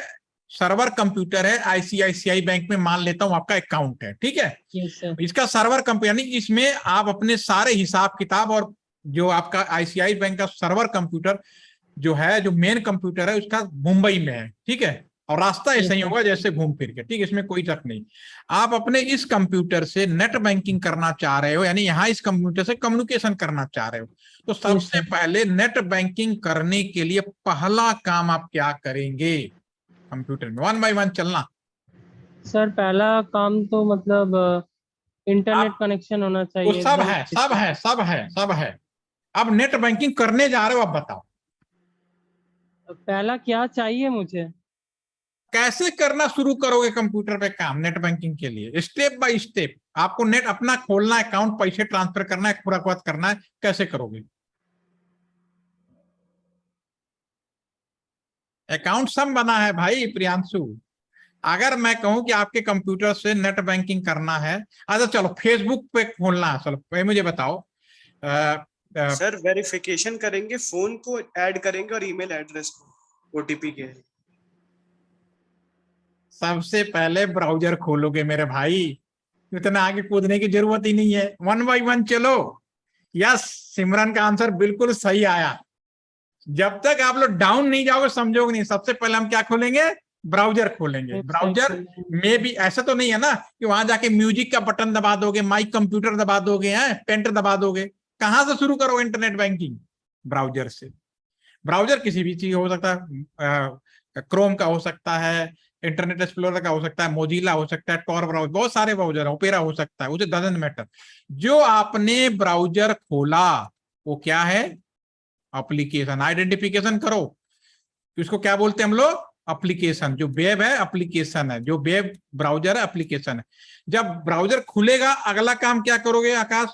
सर्वर कंप्यूटर है, आईसीआईसीआई बैंक में मान लेता हूं आपका अकाउंट है, ठीक है। Yes sir. इसका सर्वर कंप्यूटर, यानी इसमें आप अपने सारे हिसाब किताब, और जो आपका आईसीआई बैंक का सर्वर कंप्यूटर जो है, जो मेन कंप्यूटर है, उसका मुंबई में है, ठीक है। और रास्ता ऐसा ही होगा जैसे घूम फिर के, ठीक है, इसमें कोई शक नहीं। आप अपने इस कंप्यूटर से नेट बैंकिंग करना चाह रहे हो, यानी यहाँ इस कंप्यूटर से कम्युनिकेशन करना चाह रहे हो, तो सबसे पहले नेट बैंकिंग करने के लिए पहला काम आप क्या करेंगे? कंप्यूटर में 1 बाय 1 चलना। सर पहला काम तो मतलब इंटरनेट कनेक्शन होना वो चाहिए। सब एकदम है, सब है, सब है, सब है। अब नेट बैंकिंग करने जा रहे हो, अब बताओ। पहला क्या चाहिए मुझे? कैसे करना शुरू करोगे कंप्यूटर पे काम नेट बैंकिंग के लिए? स्टेप बाय स्टेप आपको नेट अपना खोलना है, अकाउंट, पैसे ट्रांसफर करना है, पूरा बात करना है, कैसे करोगे? अकाउंट सब बना है भाई प्रियांशु। अगर मैं कहूं कि आपके कंप्यूटर से नेट बैंकिंग करना है, अच्छा चलो फेसबुक पे खोलना है, चलो मुझे बताओ। सर वेरिफिकेशन करेंगे, फोन को ऐड करेंगे और ईमेल एड्रेस को ओटीपी के। सबसे पहले ब्राउजर खोलोगे मेरे भाई, इतना आगे कूदने की जरूरत ही नहीं है, वन बाय वन चलो। यस, सिमरन का आंसर बिल्कुल सही आया। जब तक आप लोग डाउन नहीं जाओगे समझोगे नहीं। सबसे पहले हम क्या खोलेंगे? ब्राउजर खोलेंगे। ब्राउजर में भी ऐसा तो नहीं है ना कि वहां जाके म्यूजिक का बटन दबा दोगे, माइक कंप्यूटर दबा दोगे, पेंटर दबा दोगे। कहां से शुरू करो इंटरनेट बैंकिंग? ब्राउजर से। ब्राउजर किसी भी चीज हो सकता है, क्रोम का हो सकता है, इंटरनेट एक्सप्लोरर का हो सकता है, मोजिला हो सकता है, टॉर ब्राउजर, बहुत सारे ब्राउजर, ओपेरा हो सकता है, उसे डजंट मैटर। जो आपने ब्राउजर खोला वो क्या है? एप्लीकेशन। आइडेंटिफिकेशन करो, इसको क्या बोलते हैं हम लोग? एप्लीकेशन। जो वेब है एप्लीकेशन है, जो वेब ब्राउजर है एप्लीकेशन है। जब ब्राउजर खुलेगा अगला काम क्या करोगे आकाश?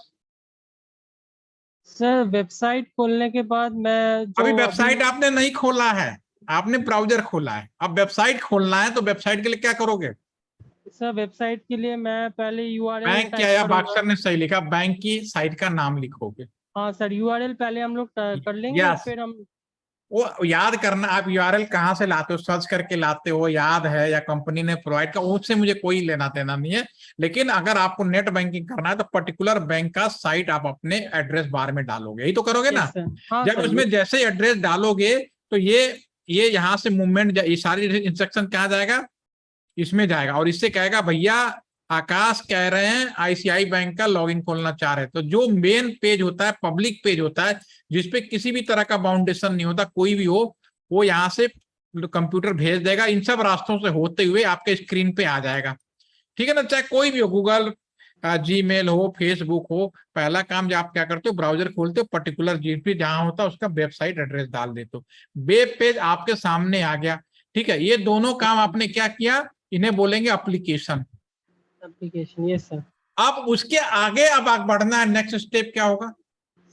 सर वेबसाइट खोलने के बाद मैं जो अभी वेबसाइट आपने नहीं खोला है, आपने ब्राउजर खोला है। अब वेबसाइट खोलना है तो वेबसाइट के लिए क्या करोगे? सर वेबसाइट के लिए मैं पहले यूआरएल बैंक क्या, टाइप या करूंगा। बाक्सर ने सही लिखा, बैंक की साइट का नाम लिखोगे। हाँ सर, यूआरएल पहले हम लोग कर लेंगे, यस, फिर हम वो याद करना। आप यूआरएल कहाँ से लाते हो? सर्च करके लाते हो, याद है, या कंपनी ने प्रोवाइड का, उससे मुझे कोई लेना देना नहीं है। लेकिन अगर आपको नेट बैंकिंग करना है तो पर्टिकुलर बैंक का साइट आप अपने एड्रेस बार में डालोगे, यही तो करोगे ना? Yes sir. हाँ जब सर, उसमें जैसे एड्रेस डालोगे तो ये यहाँ से मूवमेंट, ये सारी इंस्ट्रक्शन कहाँ जाएगा? इसमें जाएगा, और इससे कहेगा भैया आकाश कह रहे हैं आईसीआई बैंक का लॉगिन खोलना चाह रहे हैं। तो जो मेन पेज होता है, पब्लिक पेज होता है, जिसपे किसी भी तरह का बाउंडेशन नहीं होता, कोई भी हो, वो यहाँ से कंप्यूटर भेज देगा। इन सब रास्तों से होते हुए आपके स्क्रीन पे आ जाएगा। ठीक है ना? चाहे कोई भी हो, गूगल, जीमेल हो, फेसबुक हो, पहला काम जो आप क्या करते हो, ब्राउजर खोलते हो, पर्टिकुलर जिस भी जहां होता है उसका वेबसाइट एड्रेस डाल देते हो, वेब पेज आपके सामने आ गया। ठीक है, ये दोनों काम आपने क्या किया, इन्हें बोलेंगे एप्लीकेशन। एप्लीकेशन। Yes sir. अब उसके आगे अब आगे बढ़ना है, नेक्स्ट स्टेप क्या होगा?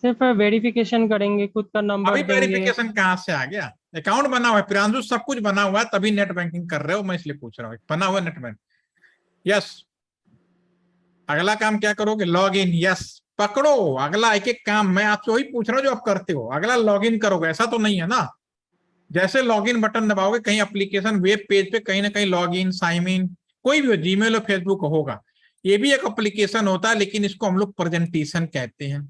सिर्फ वेरिफिकेशन करेंगे, खुद का नंबर अभी देंगे। वेरिफिकेशन कहाँ से आ गया? अकाउंट बना हुआ है प्रियांशु, सब कुछ बना हुआ है, तभी नेट बैंकिंग कर रहे हो, मैं इसलिए पूछ रहा हूँ। बना हुआ नेट बैंक। यस, अगला काम क्या करोगे? Log in. यस, पकड़ो अगला एक एक काम, मैं आपसे वही पूछ रहा हूँ जो आप करते हो। अगला लॉग इन करोगे, ऐसा तो नहीं है ना? जैसे लॉग इन बटन दबाओगे कहीं एप्लीकेशन वेब पेज पे कहीं ना कहीं लॉग इन, साइन इन, कोई भी हो, जीमेल और फेसबुक होगा। ये भी एक एप्लीकेशन होता है, लेकिन इसको हम लोग प्रेजेंटेशन कहते हैं।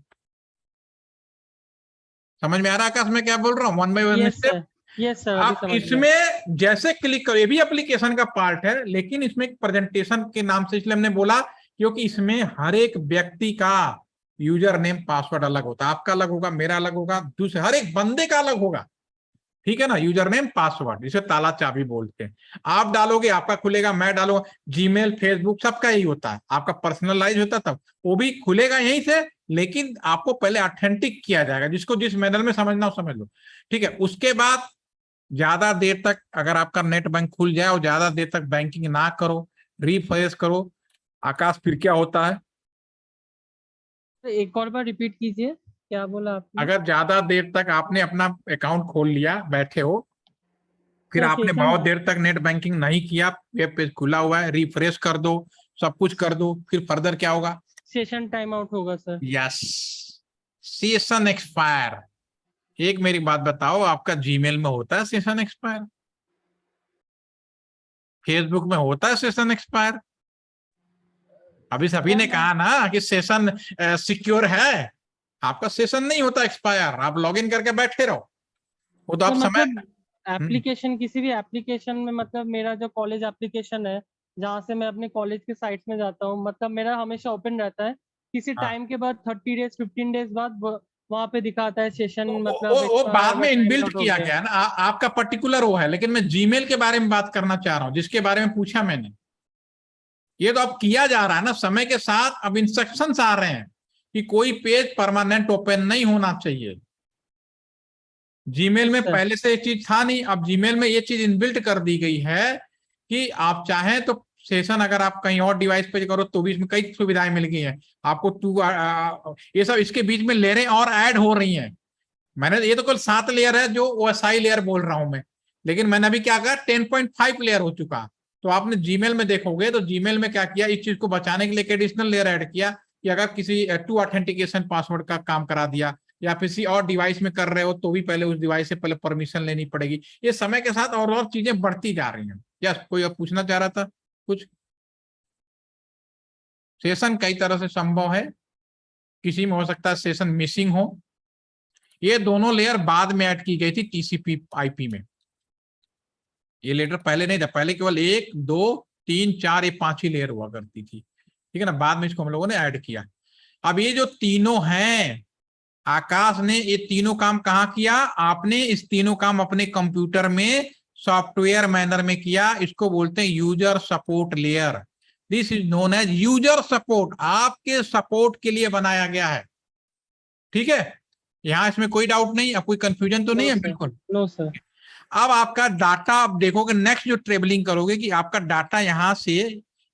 समझ में आ रहा है आकाश मैं क्या बोल रहा हूँ? One by one step. Yes sir, अभी आप समझ गया। इसमें जैसे क्लिक करो, ये भी एप्लीकेशन का पार्ट है, लेकिन इसमें एक प्रेजेंटेशन के नाम से इसलिए हमने बोला क्योंकि इसमें हर एक व्यक्ति का यूजर नेम पासवर्ड अलग होता है। आपका अलग होगा, मेरा अलग होगा, दूसरे हर एक बंदे का अलग होगा। ठीक है ना? यूजर नेम पासवर्ड, इसे ताला चाबी बोलते हैं। आप डालोगे आपका खुलेगा, मैं डालूंगा, जीमेल, फेसबुक सबका यही होता है। आपका पर्सनलाइज होता है तब वो भी खुलेगा यहीं से, लेकिन आपको पहले ऑथेंटिक किया जाएगा। जिसको जिस मैनर में समझना हो समझ लो। ठीक है, उसके बाद ज्यादा देर तक अगर आपका नेट बैंक खुल जाए और ज्यादा देर तक बैंकिंग ना करो, रिफ्रेश करो, आकाश फिर क्या होता है? एक और बार रिपीट कीजिए, क्या बोला आपने? अगर ज्यादा देर तक आपने अपना अकाउंट खोल लिया, बैठे हो, फिर सर आपने सेशन बहुत देर तक नेट बैंकिंग नहीं किया, वेब पेज खुला हुआ है, रिफ्रेश कर दो, सब कुछ कर दो, फिर फर्दर क्या होगा? सेशन टाइम आउट होगा सर। Yes, session expire. एक मेरी बात बताओ, आपका जीमेल में होता है सेशन एक्सपायर? फेसबुक में होता है सेशन एक्सपायर? अभी सभी ने कहा ना कि सेशन सिक्योर है। आपका सेशन नहीं होता एक्सपायर, आप लॉगिन करके बैठे रहो, वो तो सर आप समय। मतलब एप्लीकेशन, किसी भी एप्लीकेशन में, मतलब मेरा जो कॉलेज एप्लीकेशन है जहाँ से मैं अपने कॉलेज के साइट्स में जाता हूँ, मतलब मेरा हमेशा ओपन रहता है। किसी हाँ, टाइम के बाद 30 डेज 15 डेज बाद वहाँ पे दिखाता है सेशन, मतलब वो बाद में टाइम इनबिल्ट आउट हो किया गया। गया है ना, आपका पर्टिकुलर वो है। लेकिन मैं जीमेल के बारे में बात करना चाह रहा हूँ, जिसके बारे में पूछा मैंने। ये तो अब किया जा रहा है ना समय के साथ, अब इंस्ट्रक्शंस आ रहे हैं कि कोई पेज परमानेंट ओपन नहीं होना चाहिए। जीमेल में सर। पहले से ये चीज था नहीं, अब जीमेल में ये चीज इनबिल्ट कर दी गई है कि आप चाहें तो सेशन अगर आप कहीं और डिवाइस पे करो तो भी इसमें कई सुविधाएं मिल गई हैं आपको। ये सब इसके बीच में लेयरें और ऐड हो रही हैं। मैंने ये तो कुल 7 लेयर है जो ओएसआई लेयर बोल रहा हूं मैं, लेकिन मैंने अभी क्या कहा 10.5 लेयर हो चुका। तो आपने जीमेल में देखोगे तो जीमेल में क्या किया, इस चीज को बचाने के लिए एक एडिशनल लेयर ऐड किया कि अगर किसी टू ऑथेंटिकेशन पासवर्ड का काम करा दिया या किसी और डिवाइस में कर रहे हो तो भी पहले उस डिवाइस से पहले परमिशन लेनी पड़ेगी। ये समय के साथ और चीजें बढ़ती जा रही हैं। यस, कोई अब पूछना चाह रहा था कुछ? सेशन कई तरह से संभव है, किसी में हो सकता है सेशन मिसिंग हो। ये दोनों लेयर बाद में ऐड की गई थी टीसीपी आईपी में, ये लेयर पहले नहीं था, पहले केवल 1 2 3 4 ये 5 ही लेयर हुआ करती थी, ठीक है ना। बाद में इसको हम लोगों ने ऐड किया। अब ये जो तीनों हैं, आकाश ने ये तीनों काम कहाँ किया? आपने इस तीनों काम अपने कंप्यूटर में सॉफ्टवेयर मैनर में किया। इसको बोलते हैं user support layer. This is known as user support, आपके सपोर्ट के लिए बनाया गया है, ठीक है। यहाँ इसमें कोई डाउट नहीं, अब कोई कंफ्यूजन तो नहीं है? बिल्कुल नो सर। अब आपका डाटा आप देखोगे, नेक्स्ट जो ट्रेवलिंग करोगे कि आपका डाटा यहाँ से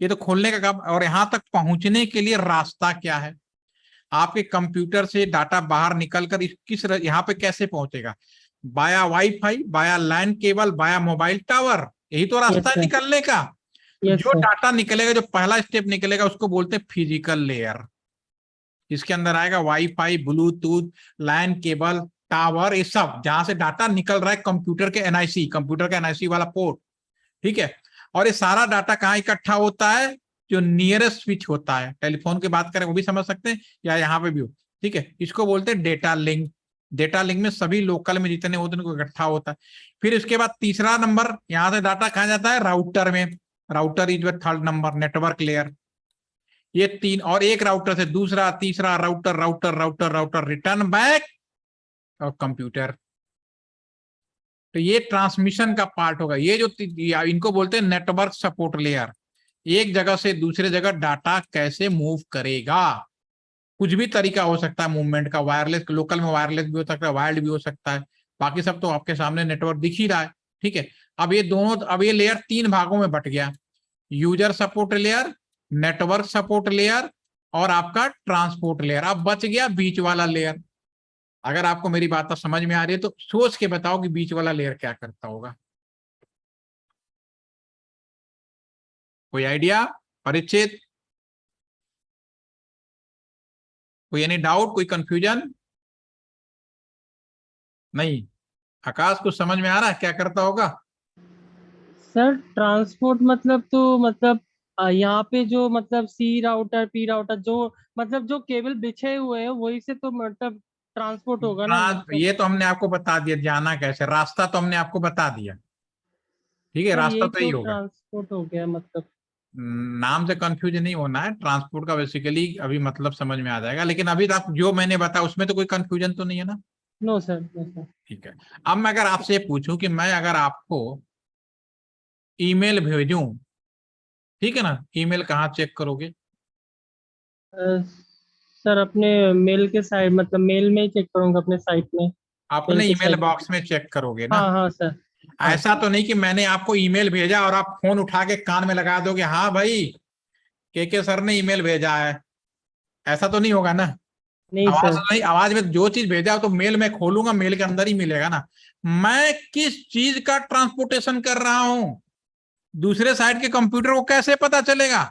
ये तो खोलने का काम, और यहाँ तक पहुंचने के लिए रास्ता क्या है। आपके कंप्यूटर से डाटा बाहर निकलकर किस यहाँ पे कैसे पहुंचेगा? बाया वाईफाई, बाया लैन केबल, बाया मोबाइल टावर, यही तो रास्ता है निकलने का। जो डाटा निकलेगा, जो पहला स्टेप निकलेगा उसको बोलते हैं फिजिकल लेयर। इसके अंदर आएगा wifi, Bluetooth, LAN cable, tower, ये सब जहां से डाटा निकल रहा है कंप्यूटर के एनआईसी, कंप्यूटर का एनआईसी वाला पोर्ट, ठीक है। और ये सारा डाटा कहाँ इकट्ठा होता है? जो नियरेस्ट स्विच होता है, टेलीफोन की बात करें वो भी समझ सकते हैं, या यहाँ पे भी हो, ठीक है। इसको बोलते हैं डेटा लिंक। डेटा लिंक में सभी लोकल में जितने होते हैं उनको इकट्ठा होता है। फिर इसके बाद तीसरा नंबर, यहाँ से डाटा कहाँ जाता है? राउटर में। Router is third number, network layer. ये तीन, और एक राउटर से दूसरा, तीसरा, router router router router, return back और कंप्यूटर। तो ये ट्रांसमिशन का पार्ट होगा। ये जो इनको बोलते हैं नेटवर्क सपोर्ट लेयर। एक जगह से दूसरे जगह डाटा कैसे मूव करेगा, कुछ भी तरीका हो सकता है मूवमेंट का। वायरलेस, लोकल में वायरलेस भी हो सकता है, वायर्ड भी हो सकता है, बाकी सब तो आपके सामने नेटवर्क दिख ही रहा है, ठीक है। अब ये दोनों, अब ये लेयर 3 भागों में बट गया, user support layer, network support layer और आपका ट्रांसपोर्ट लेयर। अब बच गया बीच वाला लेयर। अगर आपको मेरी बात समझ में आ रही है तो सोच के बताओ कि बीच वाला लेयर क्या करता होगा। कोई आइडिया? परिचित? कोई एनी डाउट, कोई कंफ्यूजन? नहीं? आकाश कुछ समझ में आ रहा है क्या करता होगा? सर ट्रांसपोर्ट मतलब तो मतलब यहाँ पे जो मतलब सी राउटर पी राउटर जो मतलब जो केबल बिछे हुए हैं वही से तो मतलब ट्रांसपोर्ट होगा ना मतलब। ये तो हमने आपको बता दिया, जाना कैसे, रास्ता तो हमने आपको बता दिया, ठीक है। सर रास्ता यही तो तो यही होगा। ट्रांसपोर्ट हो गया मतलब। नाम से कंफ्यूज नहीं होना है। ट्रांसपोर्ट का बेसिकली अभी मतलब समझ में आ जाएगा, लेकिन अभी तक जो मैंने बताया उसमें तो कोई कंफ्यूजन तो नहीं है ना? No sir, no sir. ठीक है। अब मैं अगर आपसे पूछूं कि मैं अगर आपको ईमेल भेजूं, ठीक है ना, ईमेल कहाँ चेक करोगे? सर अपने मेल के साइड मतलब मेल में ही चेक करूंगा अपने साइट में। मेल अपने के ईमेल साइड। बॉक्स में चेक करोगे ना? हाँ हाँ सर। हाँ। ऐसा तो नहीं कि मैंने आपको ईमेल भेजा और आप फोन उठा के कान में लगा दोगे, हाँ भाई के सर ने ईमेल भेजा है, ऐसा तो नहीं होगा ना? नहीं आवाज सर। नहीं, आवाज में जो चीज भेजा हो तो मेल में खोलूंगा, मेल के अंदर ही मिलेगा ना। मैं किस चीज का ट्रांसपोर्टेशन कर रहा हूं, दूसरे साइड के कंप्यूटर को कैसे पता चलेगा?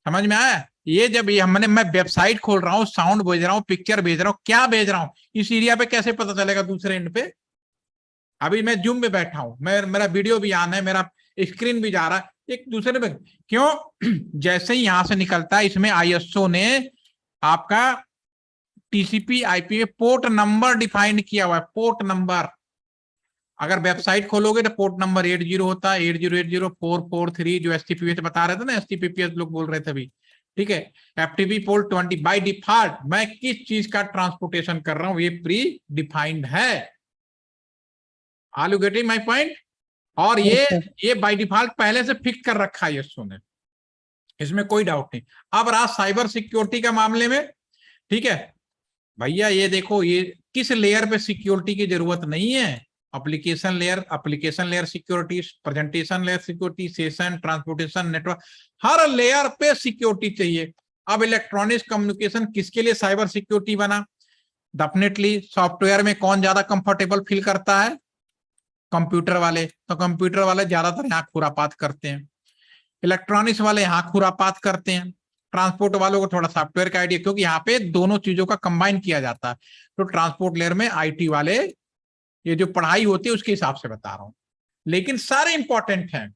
समझ में आया? ये जब ये मैं वेबसाइट खोल रहा हूँ, साउंड भेज रहा हूँ, पिक्चर भेज रहा हूँ, क्या भेज रहा हूँ, इस एरिया पे कैसे पता चलेगा दूसरे एंड पे? अभी मैं जूम में बैठा हूं, मेरा वीडियो भी आना है, मेरा स्क्रीन भी जा रहा है, एक दूसरे पे क्यों? जैसे ही यहां से निकलता है, इसमें आईएसओ ने आपका टीसीपी आईपी में पोर्ट नंबर डिफाइन किया हुआ है। पोर्ट नंबर, अगर वेबसाइट खोलोगे तो पोर्ट नंबर 80 होता है, 80804443, जो एसटीपीपीएस बता रहे थे ना, एसटीपीपीएस लोग बोल रहे थे अभी, ठीक है। FTP port 20। बाय डिफॉल्ट मैं किस चीज का ट्रांसपोर्टेशन कर रहा हूं ये प्री डिफाइंड है। Are you getting my point? और ये बाय डिफॉल्ट पहले से फिक्स कर रखा है यशो ने, इसमें कोई डाउट नहीं। अब रहा साइबर सिक्योरिटी का मामले में, ठीक है भैया, ये देखो, ये किस लेयर पे सिक्योरिटी की जरूरत नहीं है। Application layer security, presentation layer security, session, transportation, network, हर लेयर पे सिक्योरिटी चाहिए। अब इलेक्ट्रॉनिक्स कम्युनिकेशन किसके लिए साइबर सिक्योरिटी बना? डेफिनेटली सॉफ्टवेयर में कौन ज्यादा कंफर्टेबल फील करता है? कंप्यूटर वाले। तो कंप्यूटर वाले ज्यादातर यहाँ खुरापात करते हैं, इलेक्ट्रॉनिक्स वाले यहाँ खुरापात करते हैं, ट्रांसपोर्ट वालों को थोड़ा सॉफ्टवेयर का आइडिया, क्योंकि यहाँ पे दोनों चीजों का कंबाइन किया जाता है। तो ट्रांसपोर्ट लेयर में आईटी वाले, ये जो पढ़ाई होती है उसके हिसाब से बता रहा हूँ, लेकिन सारे इंपॉर्टेंट हैं।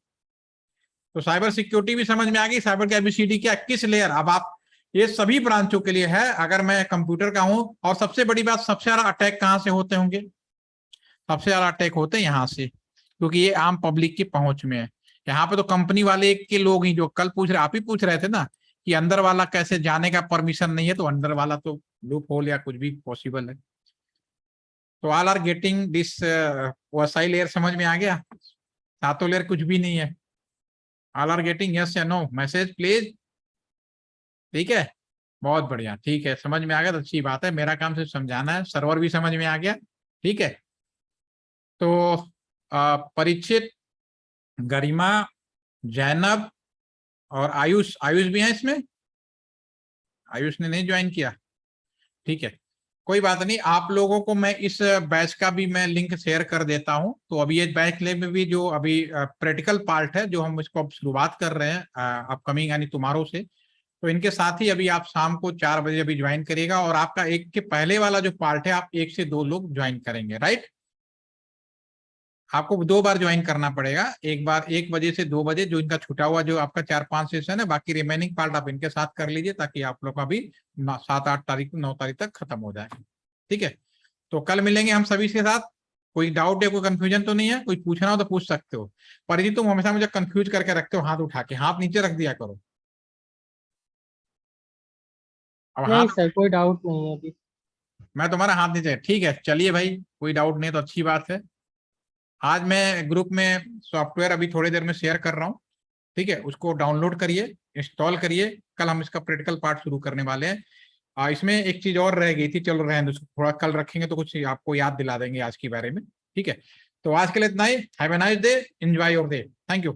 तो साइबर सिक्योरिटी भी समझ में आ गई, साइबर का एबीसीडी क्या, किस लेयर। अब आप ये सभी ब्रांचों के लिए है। अगर मैं कंप्यूटर का हूं, और सबसे बड़ी बात, सबसे ज्यादा अटैक कहाँ से होते होंगे? सबसे ज्यादा अटैक होते हैं यहाँ से, क्योंकि ये आम पब्लिक की पहुंच में है। यहाँ पे तो कंपनी वाले के लोग ही, जो कल आप ही पूछ रहे थे ना कि अंदर वाला कैसे जाने का परमिशन नहीं है, तो अंदर वाला तो लूप होल या कुछ भी पॉसिबल है। तो all are getting this OSI layer समझ में आ गया? सातों लेयर कुछ भी नहीं है। ऑल आर गेटिंग यस या नो? Message please. ठीक है, बहुत बढ़िया, ठीक है, समझ में आ गया तो अच्छी बात है। मेरा काम सिर्फ समझाना है, सर्वर भी समझ में आ गया। ठीक है, तो परीक्षित, गरिमा, जैनब और आयुष भी है इसमें? आयुष ने नहीं ज्वाइन किया? ठीक है, कोई बात नहीं। आप लोगों को मैं इस बैच का भी मैं लिंक शेयर कर देता हूं। तो अभी ये बैच में भी जो अभी प्रैक्टिकल पार्ट है, जो हम इसको अब शुरुआत कर रहे हैं अपकमिंग यानी टुमारो से, तो इनके साथ ही अभी आप शाम को 4 बजे अभी ज्वाइन करिएगा। और आपका 1 के पहले वाला जो पार्ट है, आप 1 से 2 लोग ज्वाइन करेंगे, राइट? आपको 2 बार ज्वाइन करना पड़ेगा, एक बार 1 बजे से 2 बजे, जो इनका छुटा हुआ जो आपका 4-5 सेशन है। बाकी रिमेनिंग पार्ट आप इनके साथ कर लीजिए, ताकि आप लोग का भी 7-8 तारीख 9 तारीख तक खत्म हो जाए। ठीक है, तो कल मिलेंगे हम सभी के साथ। कोई डाउट या कोई कंफ्यूजन तो नहीं है? कोई पूछना हो तो पूछ सकते हो। परिधि, तुम हमेशा मुझे कंफ्यूज करके रखते हो, हाथ उठा के, हाथ नीचे रख दिया करो। अब नहीं हाथ, सर, कोई डाउट नहीं है अभी। मैं तुम्हारा हाथ नीचे, ठीक है, चलिए भाई, कोई डाउट नहीं तो अच्छी बात है। आज मैं ग्रुप में सॉफ्टवेयर अभी थोड़ी देर में शेयर कर रहा हूँ, ठीक है, उसको डाउनलोड करिए, इंस्टॉल करिए। कल हम इसका प्रैक्टिकल पार्ट शुरू करने वाले हैं। इसमें एक चीज और रह गई थी, चलो रहने दो, थोड़ा कल रखेंगे तो कुछ आपको याद दिला देंगे आज के बारे में। ठीक है, तो आज के लिए इतना ही। Have a nice day, enjoy your day, thank you.